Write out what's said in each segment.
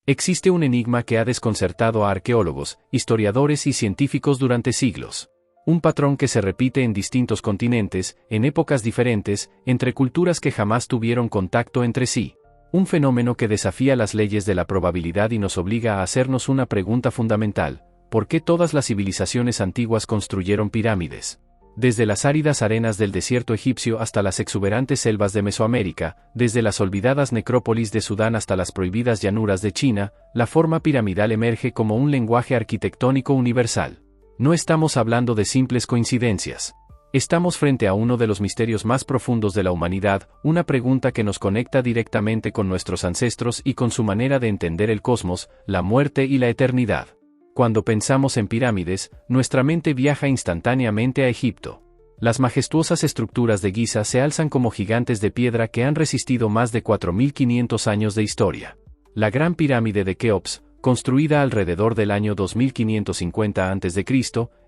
Existe un enigma que ha desconcertado a arqueólogos, historiadores y científicos durante siglos. Un patrón que se repite en distintos continentes, en épocas diferentes, entre culturas que jamás tuvieron contacto entre sí. Un fenómeno que desafía las leyes de la probabilidad y nos obliga a hacernos una pregunta fundamental: ¿por qué todas las civilizaciones antiguas construyeron pirámides? Desde las áridas arenas del desierto egipcio hasta las exuberantes selvas de Mesoamérica, desde las olvidadas necrópolis de Sudán hasta las prohibidas llanuras de China, la forma piramidal emerge como un lenguaje arquitectónico universal. No estamos hablando de simples coincidencias. Estamos frente a uno de los misterios más profundos de la humanidad, una pregunta que nos conecta directamente con nuestros ancestros y con su manera de entender el cosmos, la muerte y la eternidad. Cuando pensamos en pirámides, nuestra mente viaja instantáneamente a Egipto. Las majestuosas estructuras de Giza se alzan como gigantes de piedra que han resistido más de 4.500 años de historia. La Gran Pirámide de Keops, construida alrededor del año 2550 a.C.,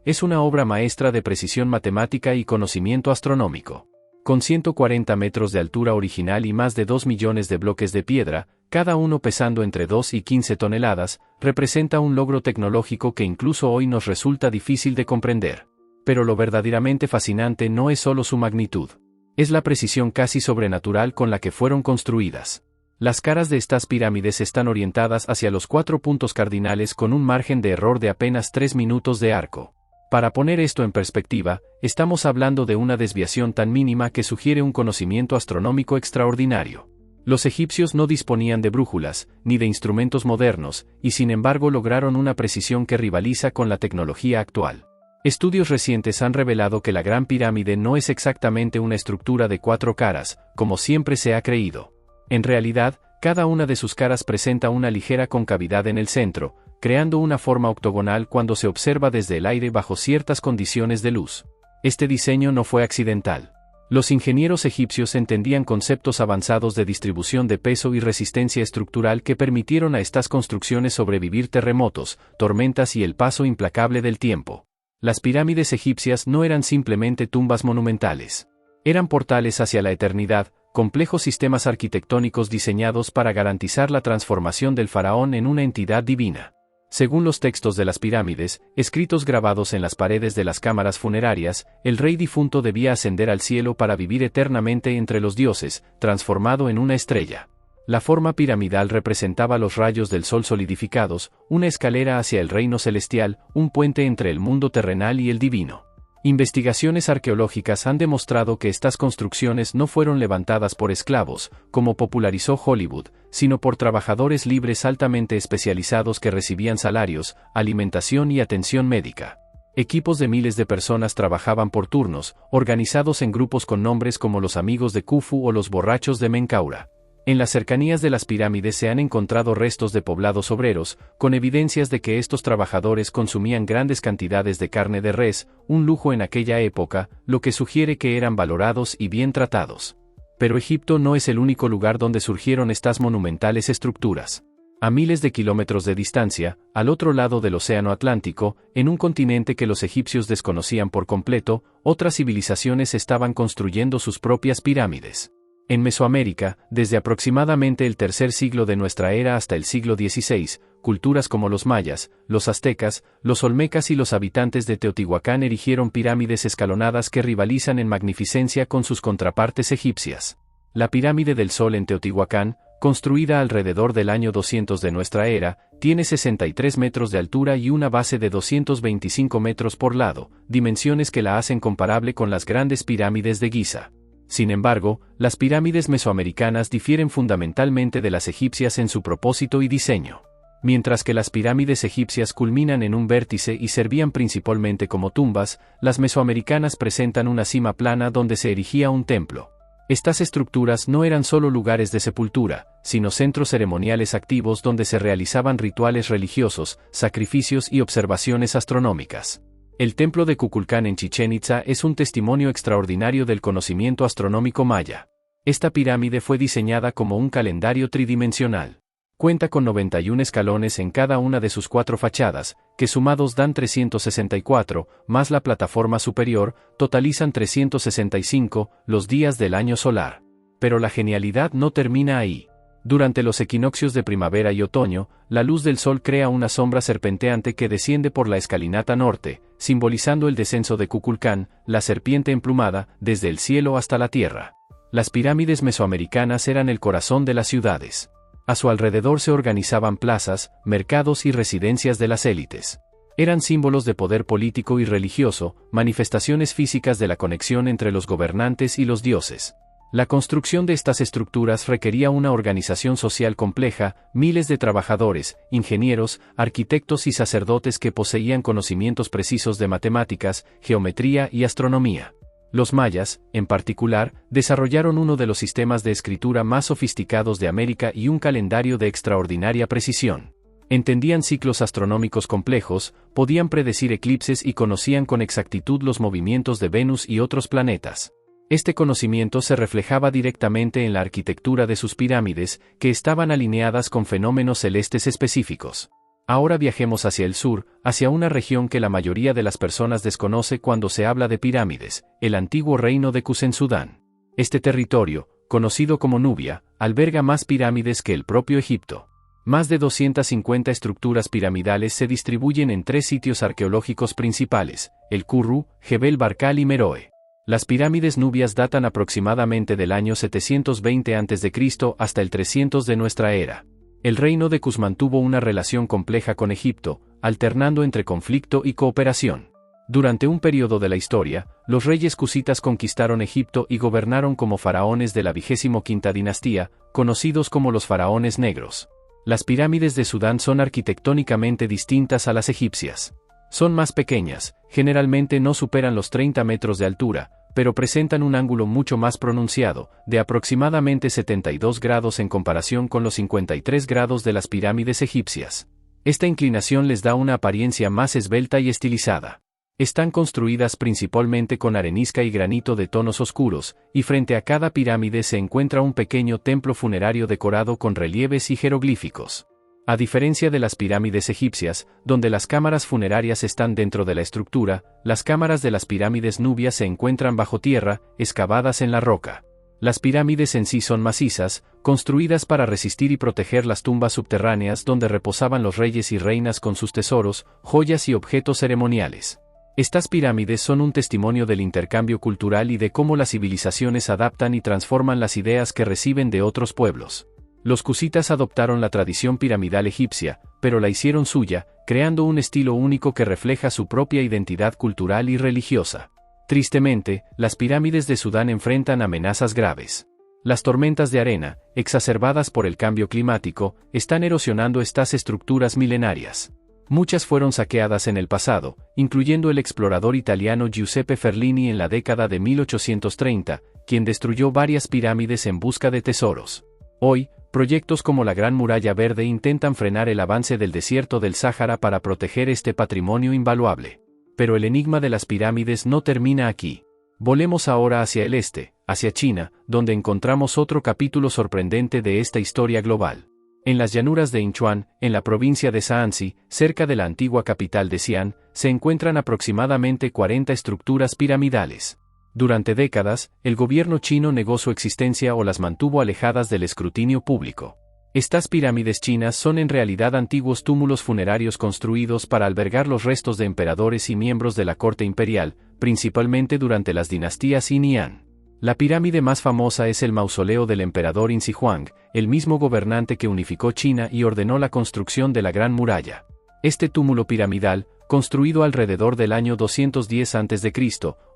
es una obra maestra de precisión matemática y conocimiento astronómico. Con 140 metros de altura original y más de 2 millones de bloques de piedra, cada uno pesando entre 2 y 15 toneladas, representa un logro tecnológico que incluso hoy nos resulta difícil de comprender. Pero lo verdaderamente fascinante no es solo su magnitud. Es la precisión casi sobrenatural con la que fueron construidas. Las caras de estas pirámides están orientadas hacia los 4 puntos cardinales con un margen de error de apenas 3 minutos de arco. Para poner esto en perspectiva, estamos hablando de una desviación tan mínima que sugiere un conocimiento astronómico extraordinario. Los egipcios no disponían de brújulas, ni de instrumentos modernos, y sin embargo lograron una precisión que rivaliza con la tecnología actual. Estudios recientes han revelado que la Gran Pirámide no es exactamente una estructura de 4 caras, como siempre se ha creído. En realidad, cada una de sus caras presenta una ligera concavidad en el centro, creando una forma octogonal cuando se observa desde el aire bajo ciertas condiciones de luz. Este diseño no fue accidental. Los ingenieros egipcios entendían conceptos avanzados de distribución de peso y resistencia estructural que permitieron a estas construcciones sobrevivir terremotos, tormentas y el paso implacable del tiempo. Las pirámides egipcias no eran simplemente tumbas monumentales. Eran portales hacia la eternidad, complejos sistemas arquitectónicos diseñados para garantizar la transformación del faraón en una entidad divina. Según los textos de las pirámides, escritos grabados en las paredes de las cámaras funerarias, el rey difunto debía ascender al cielo para vivir eternamente entre los dioses, transformado en una estrella. La forma piramidal representaba los rayos del sol solidificados, una escalera hacia el reino celestial, un puente entre el mundo terrenal y el divino. Investigaciones arqueológicas han demostrado que estas construcciones no fueron levantadas por esclavos, como popularizó Hollywood, sino por trabajadores libres altamente especializados que recibían salarios, alimentación y atención médica. Equipos de miles de personas trabajaban por turnos, organizados en grupos con nombres como los Amigos de Khufu o los Borrachos de Menkaura. En las cercanías de las pirámides se han encontrado restos de poblados obreros, con evidencias de que estos trabajadores consumían grandes cantidades de carne de res, un lujo en aquella época, lo que sugiere que eran valorados y bien tratados. Pero Egipto no es el único lugar donde surgieron estas monumentales estructuras. A miles de kilómetros de distancia, al otro lado del Océano Atlántico, en un continente que los egipcios desconocían por completo, otras civilizaciones estaban construyendo sus propias pirámides. En Mesoamérica, desde aproximadamente el tercer siglo de nuestra era hasta el siglo XVI, culturas como los mayas, los aztecas, los olmecas y los habitantes de Teotihuacán erigieron pirámides escalonadas que rivalizan en magnificencia con sus contrapartes egipcias. La pirámide del Sol en Teotihuacán, construida alrededor del año 200 de nuestra era, tiene 63 metros de altura y una base de 225 metros por lado, dimensiones que la hacen comparable con las grandes pirámides de Giza. Sin embargo, las pirámides mesoamericanas difieren fundamentalmente de las egipcias en su propósito y diseño. Mientras que las pirámides egipcias culminan en un vértice y servían principalmente como tumbas, las mesoamericanas presentan una cima plana donde se erigía un templo. Estas estructuras no eran solo lugares de sepultura, sino centros ceremoniales activos donde se realizaban rituales religiosos, sacrificios y observaciones astronómicas. El templo de Kukulcán en Chichén Itzá es un testimonio extraordinario del conocimiento astronómico maya. Esta pirámide fue diseñada como un calendario tridimensional. Cuenta con 91 escalones en cada una de sus 4 fachadas, que sumados dan 364, más la plataforma superior, totalizan 365, los días del año solar. Pero la genialidad no termina ahí. Durante los equinoccios de primavera y otoño, la luz del sol crea una sombra serpenteante que desciende por la escalinata norte, simbolizando el descenso de Kukulcán, la serpiente emplumada, desde el cielo hasta la tierra. Las pirámides mesoamericanas eran el corazón de las ciudades. A su alrededor se organizaban plazas, mercados y residencias de las élites. Eran símbolos de poder político y religioso, manifestaciones físicas de la conexión entre los gobernantes y los dioses. La construcción de estas estructuras requería una organización social compleja, miles de trabajadores, ingenieros, arquitectos y sacerdotes que poseían conocimientos precisos de matemáticas, geometría y astronomía. Los mayas, en particular, desarrollaron uno de los sistemas de escritura más sofisticados de América y un calendario de extraordinaria precisión. Entendían ciclos astronómicos complejos, podían predecir eclipses y conocían con exactitud los movimientos de Venus y otros planetas. Este conocimiento se reflejaba directamente en la arquitectura de sus pirámides, que estaban alineadas con fenómenos celestes específicos. Ahora viajemos hacia el sur, hacia una región que la mayoría de las personas desconoce cuando se habla de pirámides, el antiguo reino de Kush en Sudán. Este territorio, conocido como Nubia, alberga más pirámides que el propio Egipto. Más de 250 estructuras piramidales se distribuyen en 3 sitios arqueológicos principales, el Kurru, Jebel Barkal y Meroe. Las pirámides nubias datan aproximadamente del año 720 a.C. hasta el 300 de nuestra era. El reino de Kush mantuvo una relación compleja con Egipto, alternando entre conflicto y cooperación. Durante un periodo de la historia, los reyes cushitas conquistaron Egipto y gobernaron como faraones de la 25ª dinastía, conocidos como los faraones negros. Las pirámides de Sudán son arquitectónicamente distintas a las egipcias. Son más pequeñas, generalmente no superan los 30 metros de altura, pero presentan un ángulo mucho más pronunciado, de aproximadamente 72 grados en comparación con los 53 grados de las pirámides egipcias. Esta inclinación les da una apariencia más esbelta y estilizada. Están construidas principalmente con arenisca y granito de tonos oscuros, y frente a cada pirámide se encuentra un pequeño templo funerario decorado con relieves y jeroglíficos. A diferencia de las pirámides egipcias, donde las cámaras funerarias están dentro de la estructura, las cámaras de las pirámides nubias se encuentran bajo tierra, excavadas en la roca. Las pirámides en sí son macizas, construidas para resistir y proteger las tumbas subterráneas donde reposaban los reyes y reinas con sus tesoros, joyas y objetos ceremoniales. Estas pirámides son un testimonio del intercambio cultural y de cómo las civilizaciones adaptan y transforman las ideas que reciben de otros pueblos. Los cushitas adoptaron la tradición piramidal egipcia, pero la hicieron suya, creando un estilo único que refleja su propia identidad cultural y religiosa. Tristemente, las pirámides de Sudán enfrentan amenazas graves. Las tormentas de arena, exacerbadas por el cambio climático, están erosionando estas estructuras milenarias. Muchas fueron saqueadas en el pasado, incluyendo el explorador italiano Giuseppe Ferlini en la década de 1830, quien destruyó varias pirámides en busca de tesoros. Hoy, proyectos como la Gran Muralla Verde intentan frenar el avance del desierto del Sáhara para proteger este patrimonio invaluable. Pero el enigma de las pirámides no termina aquí. Volemos ahora hacia el este, hacia China, donde encontramos otro capítulo sorprendente de esta historia global. En las llanuras de Yinchuan, en la provincia de Shaanxi, cerca de la antigua capital de Xi'an, se encuentran aproximadamente 40 estructuras piramidales. Durante décadas, el gobierno chino negó su existencia o las mantuvo alejadas del escrutinio público. Estas pirámides chinas son en realidad antiguos túmulos funerarios construidos para albergar los restos de emperadores y miembros de la corte imperial, principalmente durante las dinastías Yin y Han. La pirámide más famosa es el mausoleo del emperador Yin Huang, el mismo gobernante que unificó China y ordenó la construcción de la Gran Muralla. Este túmulo piramidal, construido alrededor del año 210 a.C.,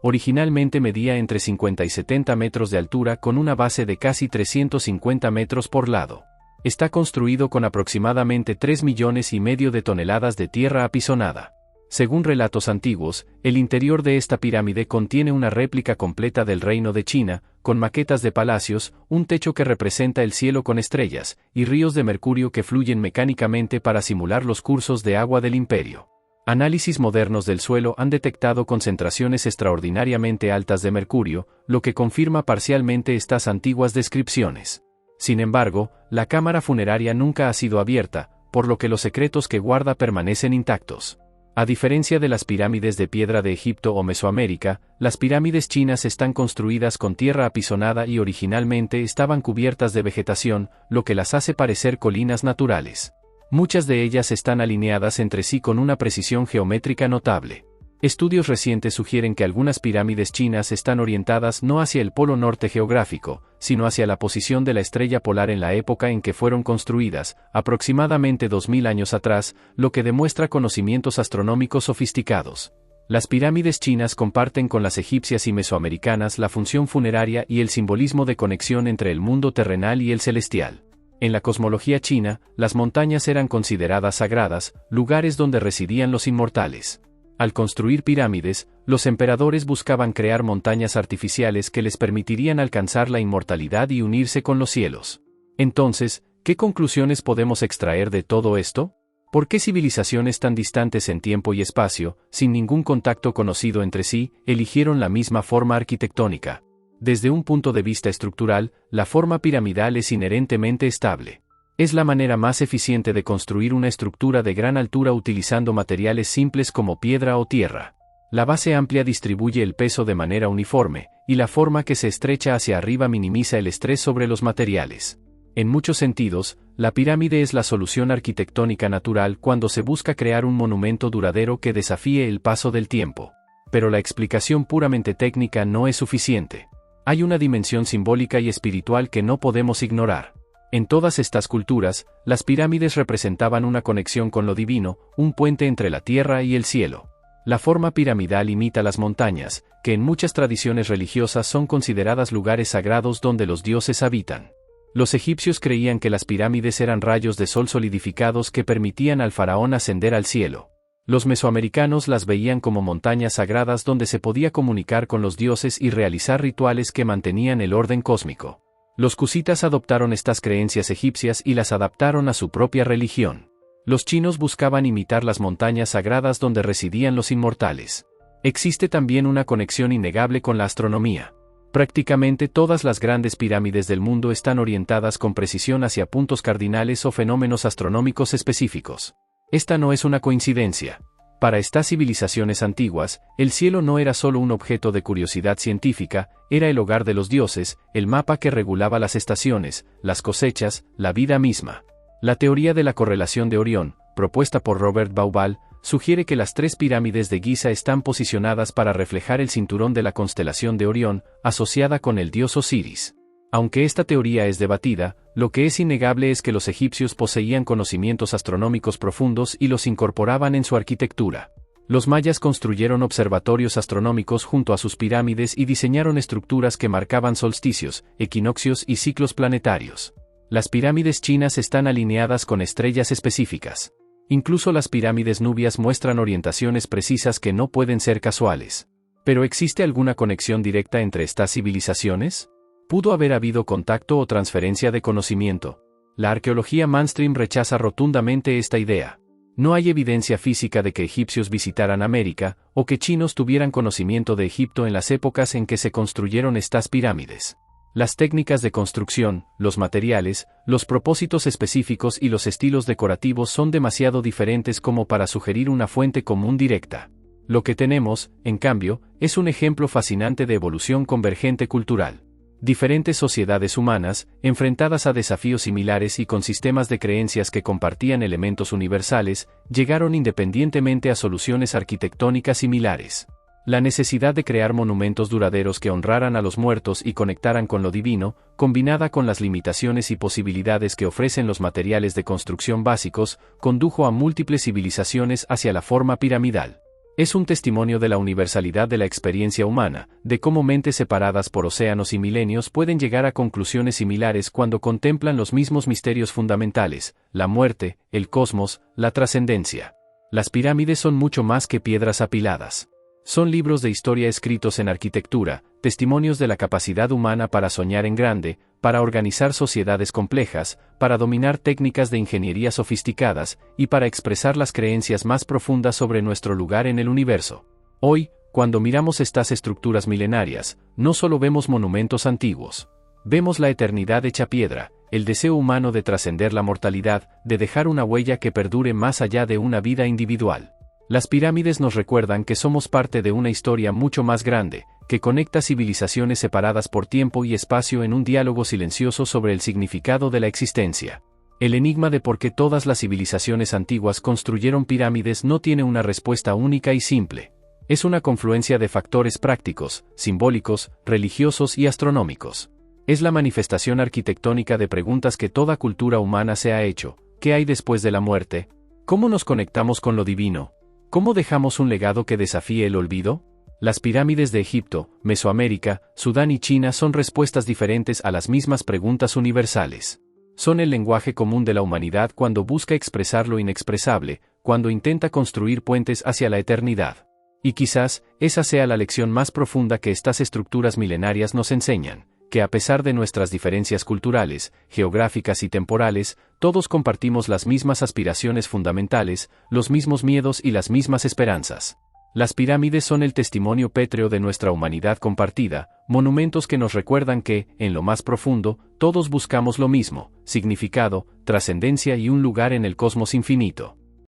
originalmente medía entre 50 y 70 metros de altura con una base de casi 350 metros por lado. Está construido con aproximadamente 3,5 millones de toneladas de tierra apisonada. Según relatos antiguos, el interior de esta pirámide contiene una réplica completa del reino de China, con maquetas de palacios, un techo que representa el cielo con estrellas, y ríos de mercurio que fluyen mecánicamente para simular los cursos de agua del imperio. Análisis modernos del suelo han detectado concentraciones extraordinariamente altas de mercurio, lo que confirma parcialmente estas antiguas descripciones. Sin embargo, la cámara funeraria nunca ha sido abierta, por lo que los secretos que guarda permanecen intactos. A diferencia de las pirámides de piedra de Egipto o Mesoamérica, las pirámides chinas están construidas con tierra apisonada y originalmente estaban cubiertas de vegetación, lo que las hace parecer colinas naturales. Muchas de ellas están alineadas entre sí con una precisión geométrica notable. Estudios recientes sugieren que algunas pirámides chinas están orientadas no hacia el polo norte geográfico, sino hacia la posición de la estrella polar en la época en que fueron construidas, aproximadamente 2000 años atrás, lo que demuestra conocimientos astronómicos sofisticados. Las pirámides chinas comparten con las egipcias y mesoamericanas la función funeraria y el simbolismo de conexión entre el mundo terrenal y el celestial. En la cosmología china, las montañas eran consideradas sagradas, lugares donde residían los inmortales. Al construir pirámides, los emperadores buscaban crear montañas artificiales que les permitirían alcanzar la inmortalidad y unirse con los cielos. Entonces, ¿qué conclusiones podemos extraer de todo esto? ¿Por qué civilizaciones tan distantes en tiempo y espacio, sin ningún contacto conocido entre sí, eligieron la misma forma arquitectónica? Desde un punto de vista estructural, la forma piramidal es inherentemente estable. Es la manera más eficiente de construir una estructura de gran altura utilizando materiales simples como piedra o tierra. La base amplia distribuye el peso de manera uniforme, y la forma que se estrecha hacia arriba minimiza el estrés sobre los materiales. En muchos sentidos, la pirámide es la solución arquitectónica natural cuando se busca crear un monumento duradero que desafíe el paso del tiempo. Pero la explicación puramente técnica no es suficiente. Hay una dimensión simbólica y espiritual que no podemos ignorar. En todas estas culturas, las pirámides representaban una conexión con lo divino, un puente entre la tierra y el cielo. La forma piramidal imita las montañas, que en muchas tradiciones religiosas son consideradas lugares sagrados donde los dioses habitan. Los egipcios creían que las pirámides eran rayos de sol solidificados que permitían al faraón ascender al cielo. Los mesoamericanos las veían como montañas sagradas donde se podía comunicar con los dioses y realizar rituales que mantenían el orden cósmico. Los cusitas adoptaron estas creencias egipcias y las adaptaron a su propia religión. Los chinos buscaban imitar las montañas sagradas donde residían los inmortales. Existe también una conexión innegable con la astronomía. Prácticamente todas las grandes pirámides del mundo están orientadas con precisión hacia puntos cardinales o fenómenos astronómicos específicos. Esta no es una coincidencia. Para estas civilizaciones antiguas, el cielo no era solo un objeto de curiosidad científica, era el hogar de los dioses, el mapa que regulaba las estaciones, las cosechas, la vida misma. La teoría de la correlación de Orión, propuesta por Robert Bauval, sugiere que las tres pirámides de Giza están posicionadas para reflejar el cinturón de la constelación de Orión, asociada con el dios Osiris. Aunque esta teoría es debatida, lo que es innegable es que los egipcios poseían conocimientos astronómicos profundos y los incorporaban en su arquitectura. Los mayas construyeron observatorios astronómicos junto a sus pirámides y diseñaron estructuras que marcaban solsticios, equinoccios y ciclos planetarios. Las pirámides chinas están alineadas con estrellas específicas. Incluso las pirámides nubias muestran orientaciones precisas que no pueden ser casuales. ¿Pero existe alguna conexión directa entre estas civilizaciones? ¿Pudo haber habido contacto o transferencia de conocimiento? La arqueología mainstream rechaza rotundamente esta idea. No hay evidencia física de que egipcios visitaran América, o que chinos tuvieran conocimiento de Egipto en las épocas en que se construyeron estas pirámides. Las técnicas de construcción, los materiales, los propósitos específicos y los estilos decorativos son demasiado diferentes como para sugerir una fuente común directa. Lo que tenemos, en cambio, es un ejemplo fascinante de evolución convergente cultural. Diferentes sociedades humanas, enfrentadas a desafíos similares y con sistemas de creencias que compartían elementos universales, llegaron independientemente a soluciones arquitectónicas similares. La necesidad de crear monumentos duraderos que honraran a los muertos y conectaran con lo divino, combinada con las limitaciones y posibilidades que ofrecen los materiales de construcción básicos, condujo a múltiples civilizaciones hacia la forma piramidal. Es un testimonio de la universalidad de la experiencia humana, de cómo mentes separadas por océanos y milenios pueden llegar a conclusiones similares cuando contemplan los mismos misterios fundamentales, la muerte, el cosmos, la trascendencia. Las pirámides son mucho más que piedras apiladas. Son libros de historia escritos en arquitectura, testimonios de la capacidad humana para soñar en grande, para organizar sociedades complejas, para dominar técnicas de ingeniería sofisticadas, y para expresar las creencias más profundas sobre nuestro lugar en el universo. Hoy, cuando miramos estas estructuras milenarias, no solo vemos monumentos antiguos. Vemos la eternidad hecha piedra, el deseo humano de trascender la mortalidad, de dejar una huella que perdure más allá de una vida individual. Las pirámides nos recuerdan que somos parte de una historia mucho más grande, que conecta civilizaciones separadas por tiempo y espacio en un diálogo silencioso sobre el significado de la existencia. El enigma de por qué todas las civilizaciones antiguas construyeron pirámides no tiene una respuesta única y simple. Es una confluencia de factores prácticos, simbólicos, religiosos y astronómicos. Es la manifestación arquitectónica de preguntas que toda cultura humana se ha hecho. ¿Qué hay después de la muerte? ¿Cómo nos conectamos con lo divino? ¿Cómo dejamos un legado que desafíe el olvido? Las pirámides de Egipto, Mesoamérica, Sudán y China son respuestas diferentes a las mismas preguntas universales. Son el lenguaje común de la humanidad cuando busca expresar lo inexpresable, cuando intenta construir puentes hacia la eternidad. Y quizás, esa sea la lección más profunda que estas estructuras milenarias nos enseñan, que a pesar de nuestras diferencias culturales, geográficas y temporales, todos compartimos las mismas aspiraciones fundamentales, los mismos miedos y las mismas esperanzas. Las pirámides son el testimonio pétreo de nuestra humanidad compartida, monumentos que nos recuerdan que, en lo más profundo, todos buscamos lo mismo: significado, trascendencia y un lugar en el cosmos infinito.